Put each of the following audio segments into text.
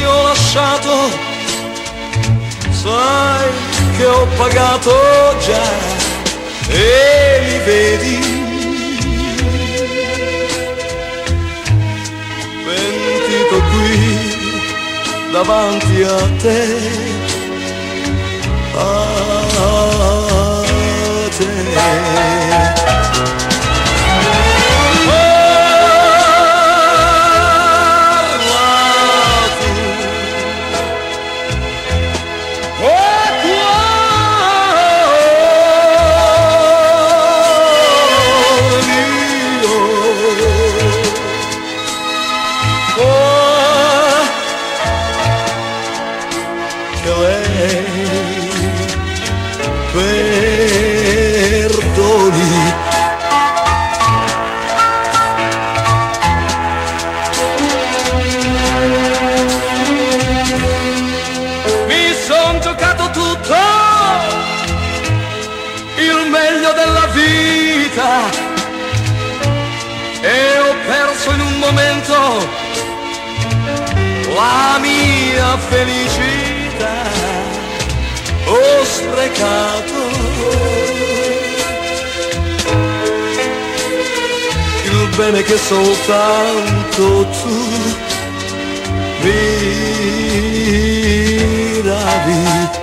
ho lasciato, sai che ho pagato già e li vedi, pentito qui davanti a te, a te. Perdoni, mi son giocato tutto, il meglio della vita, e ho perso in un momento la mia felicità. Ho sprecato il bene che soltanto tu mi davi.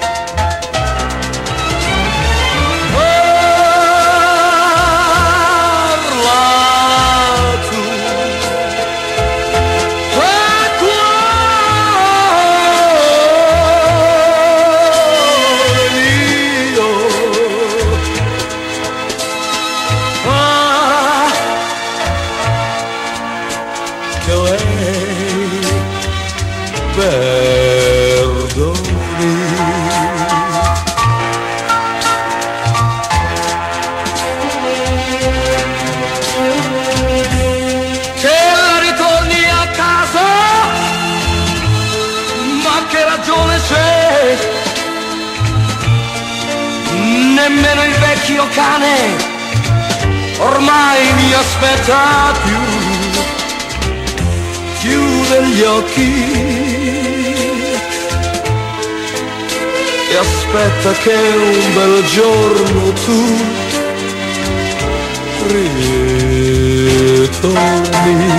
Perdoni, che la ritorni a casa, ma che ragione c'è? Nemmeno il vecchio cane ormai mi aspetta più. Chiude gli occhi e aspetta che un bel giorno tu ritorni.